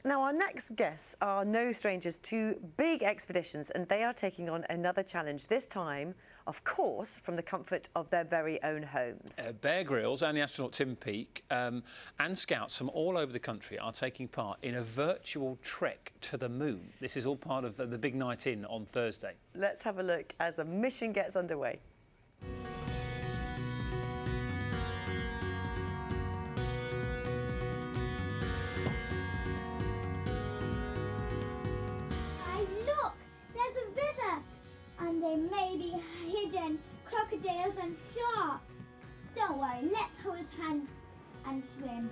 Now, our next guests are no strangers to big expeditions, and they are taking on another challenge, this time, of course, from the comfort of their very own homes. Bear Grylls and the astronaut Tim Peake and scouts from all over the country are taking part in a virtual trek to the moon. This is all part of the big night in on Thursday. Let's have a look as the mission gets underway. And there may be hidden crocodiles and sharks. Don't worry, let's hold hands and swim.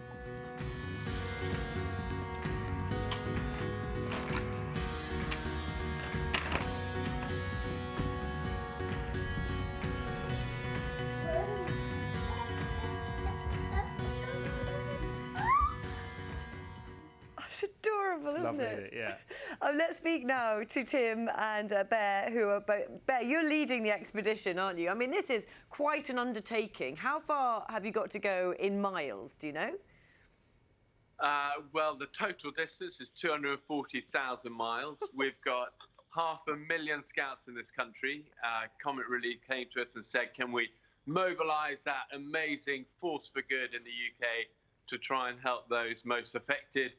It's adorable, isn't Lovely, it? yeah. Let's speak now to Tim and Bear, who are both... Bear, you're leading the expedition, aren't you? I mean, this is quite an undertaking. How far have you got to go in miles, do you know? Well, the total distance is 240,000 miles. We've got 500,000 scouts in this country. Comet Relief came to us and said, can we mobilise that amazing force for good in the UK to try and help those most affected?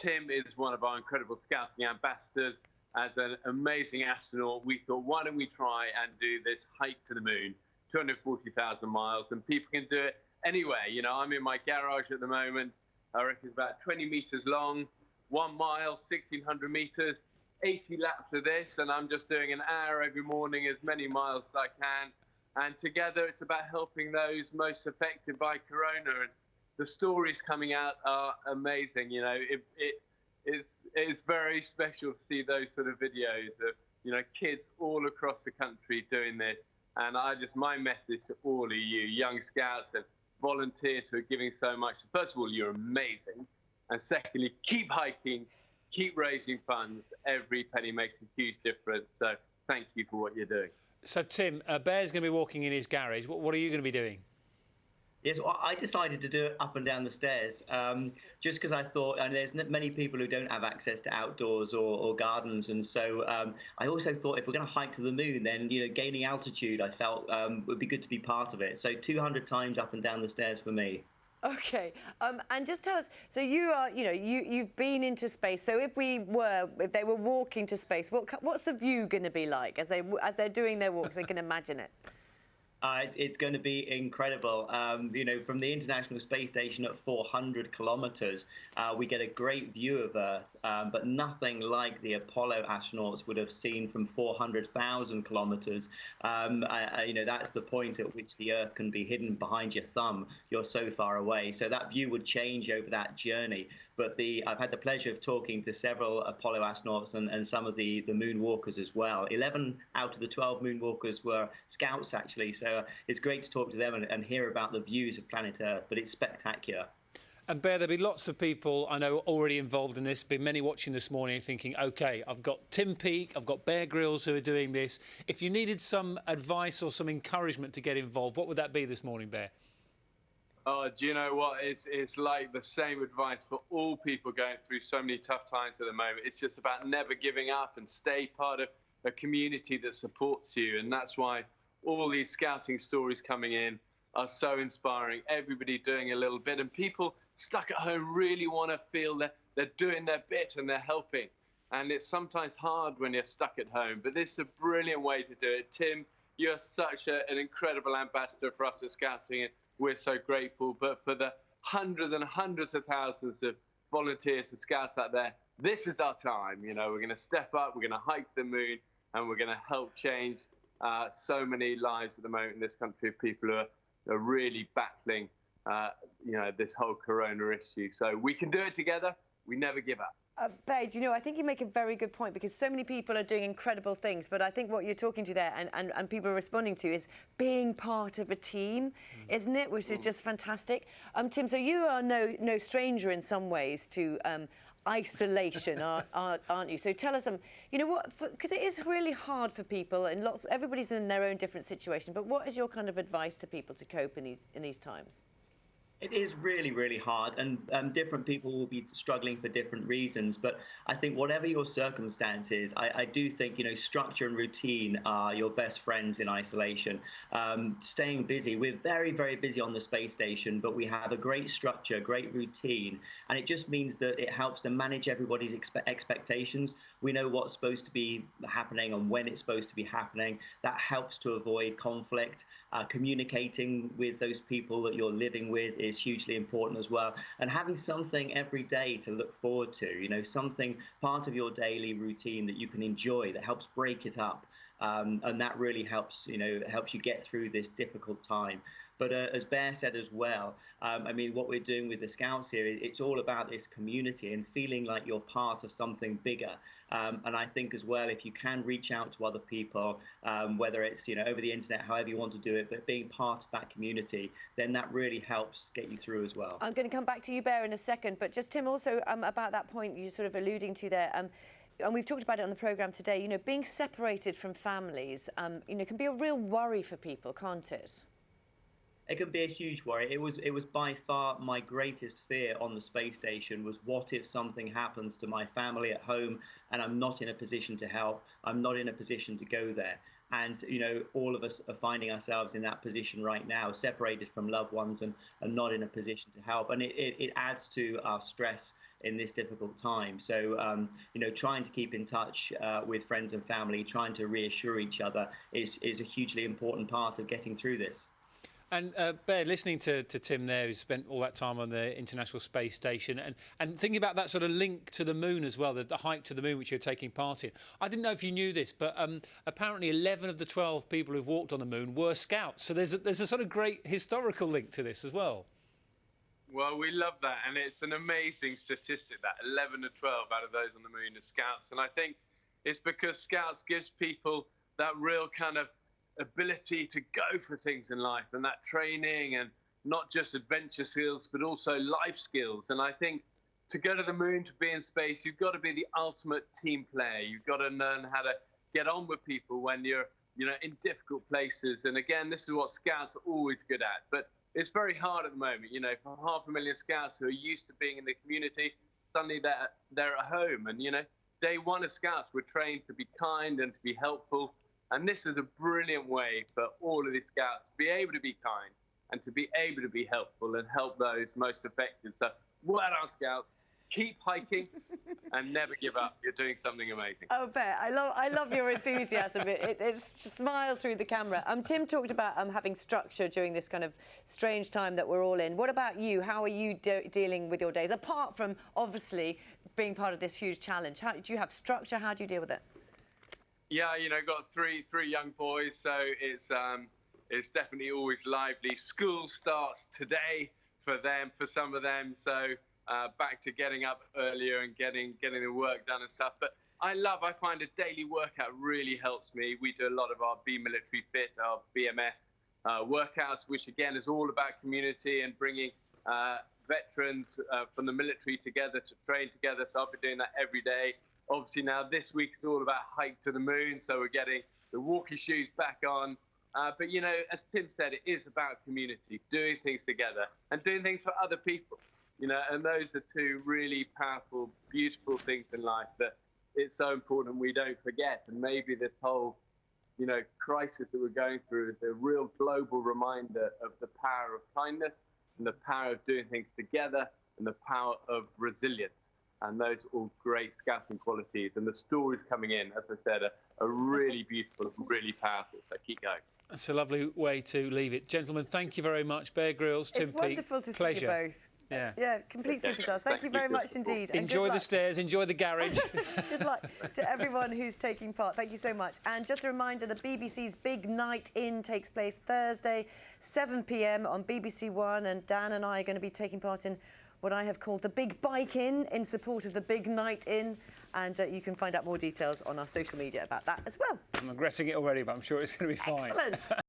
Tim is one of our incredible scouting ambassadors. As an amazing astronaut, we thought, why don't we try and do this hike to the moon, 240,000 miles, and people can do it anywhere. You know, I'm in my garage at the moment. I reckon it's about 20 meters long, 1 mile, 1,600 meters, 80 laps of this, and I'm just doing an hour every morning, as many miles as I can. And together, it's about helping those most affected by corona. And the stories coming out are amazing. You know, it's very special to see those sort of videos of, you know, kids all across the country doing this. And my message to all of you young scouts and volunteers who are giving so much. First of all, you're amazing. And secondly, keep hiking, keep raising funds. Every penny makes a huge difference. So thank you for what you're doing. So, Tim, Bear's going to be walking in his garage. What are you going to be doing? Yes, well, I decided to do it up and down the stairs, just because I thought, and there's many people who don't have access to outdoors or gardens, and so I also thought if we're going to hike to the moon, then gaining altitude, I felt would be good to be part of it. So 200 times up and down the stairs for me. Okay, and just tell us. So you are, you've been into space. So if they were walking to space, what's the view going to be like as they're doing their walks? They can imagine it. It's going to be incredible. From the International Space Station at 400 kilometers, we get a great view of Earth, but nothing like the Apollo astronauts would have seen from 400,000 kilometers. That's the point at which the Earth can be hidden behind your thumb. You're so far away. So that view would change over that journey. But I've had the pleasure of talking to several Apollo astronauts and some of the moonwalkers as well. 11 out of the 12 moonwalkers were scouts, actually. So it's great to talk to them and hear about the views of planet Earth. But it's spectacular. And Bear, there'll be lots of people I know already involved in this. Been many watching this morning thinking, OK, I've got Tim Peake, I've got Bear Grylls who are doing this. If you needed some advice or some encouragement to get involved, what would that be this morning, Bear? Oh, do you know what? It's like the same advice for all people going through so many tough times at the moment. It's just about never giving up and stay part of a community that supports you. And that's why all these scouting stories coming in are so inspiring. Everybody doing a little bit, and people stuck at home really want to feel that they're doing their bit and they're helping. And it's sometimes hard when you're stuck at home, but this is a brilliant way to do it. Tim, you're such an incredible ambassador for us at Scouting, and we're so grateful. But for the hundreds and hundreds of thousands of volunteers and scouts out there, this is our time. We're going to step up, we're going to hike the moon, and we're going to help change so many lives at the moment in this country of people who are really battling this whole corona issue. So we can do it together. We never give up. Bear, I think you make a very good point, because so many people are doing incredible things, but I think what you're talking to there and people are responding to is being part of a team, isn't it? Which is just fantastic. Tim, so you are no stranger in some ways to isolation, aren't you? So tell us, because it is really hard for people, and everybody's in their own different situation, but what is your kind of advice to people to cope in these times? It is really, really hard, and different people will be struggling for different reasons. But I think whatever your circumstances, I do think, structure and routine are your best friends in isolation. Staying busy, we're very, very busy on the space station, but we have a great structure, great routine, and it just means that it helps to manage everybody's expectations. We know what's supposed to be happening and when it's supposed to be happening. That helps to avoid conflict. Communicating with those people that you're living with is hugely important as well. And having something every day to look forward to, something part of your daily routine that you can enjoy, that helps break it up. And that really helps, helps you get through this difficult time. But as Bear said as well, what we're doing with the Scouts here, it's all about this community and feeling like you're part of something bigger. And I think as well, if you can reach out to other people, whether it's over the internet, however you want to do it, but being part of that community, then that really helps get you through as well. I'm going to come back to you, Bear, in a second, but just Tim, also about that point you're sort of alluding to there. And we've talked about it on the programme today. Being separated from families, can be a real worry for people, can't it? It can be a huge worry. It was by far my greatest fear on the space station was, what if something happens to my family at home and I'm not in a position to help, I'm not in a position to go there. And, all of us are finding ourselves in that position right now, separated from loved ones and not in a position to help. And it adds to our stress in this difficult time. So, trying to keep in touch with friends and family, trying to reassure each other is a hugely important part of getting through this. And Bear, listening to Tim there, who spent all that time on the International Space Station, and thinking about that sort of link to the moon as well, the hike to the moon which you're taking part in. I didn't know if you knew this, but apparently 11 of the 12 people who've walked on the moon were Scouts. So there's a sort of great historical link to this as well. Well, we love that, and it's an amazing statistic that 11 to 12 out of those on the moon are Scouts. And I think it's because Scouts gives people that real kind of ability to go for things in life, and that training, and not just adventure skills but also life skills. And I think to go to the moon, to be in space, you've got to be the ultimate team player. You've got to learn how to get on with people when you're in difficult places. And again, this is what Scouts are always good at, but it's very hard at the moment. For 500,000 Scouts who are used to being in the community, suddenly they're at home. And day one of Scouts, we're trained to be kind and to be helpful. And this is a brilliant way for all of these Scouts to be able to be kind and to be able to be helpful and help those most affected. So well done, Scouts. Keep hiking and never give up. You're doing something amazing. Oh, Bear, I love your enthusiasm. It smiles through the camera. Tim talked about having structure during this kind of strange time that we're all in. What about you? How are you dealing with your days, apart from, obviously, being part of this huge challenge? Do you have structure? How do you deal with it? Yeah, got three young boys, so it's definitely always lively. School starts today for some of them, so back to getting up earlier and getting the work done and stuff. But I find a daily workout really helps me. We do a lot of our Be Military Fit, our BMF workouts, which again is all about community and bringing veterans from the military together to train together. So I'll be doing that every day. Obviously now this week is all about hike to the moon, so we're getting the walkie shoes back on. But as Tim said, it is about community, doing things together and doing things for other people. And those are two really powerful, beautiful things in life that it's so important we don't forget. And maybe this whole, crisis that we're going through is a real global reminder of the power of kindness and the power of doing things together and the power of resilience. And those are all great Scouting qualities. And the stories coming in, as I said, are really beautiful, really powerful. So keep going. That's a lovely way to leave it. Gentlemen, thank you very much. Bear Grylls, Tim Peake. It's wonderful to see you both. Yeah, complete superstars. Thank you very much indeed. Enjoy the stairs, enjoy the garage. Good luck to everyone who's taking part. Thank you so much. And just a reminder, the BBC's Big Night In takes place Thursday, 7 p.m. on BBC One. And Dan and I are going to be taking part in what I have called the Big Bike in support of the Big Night In. And you can find out more details on our social media about that as well. I'm regretting it already, but I'm sure it's going to be fine. Excellent.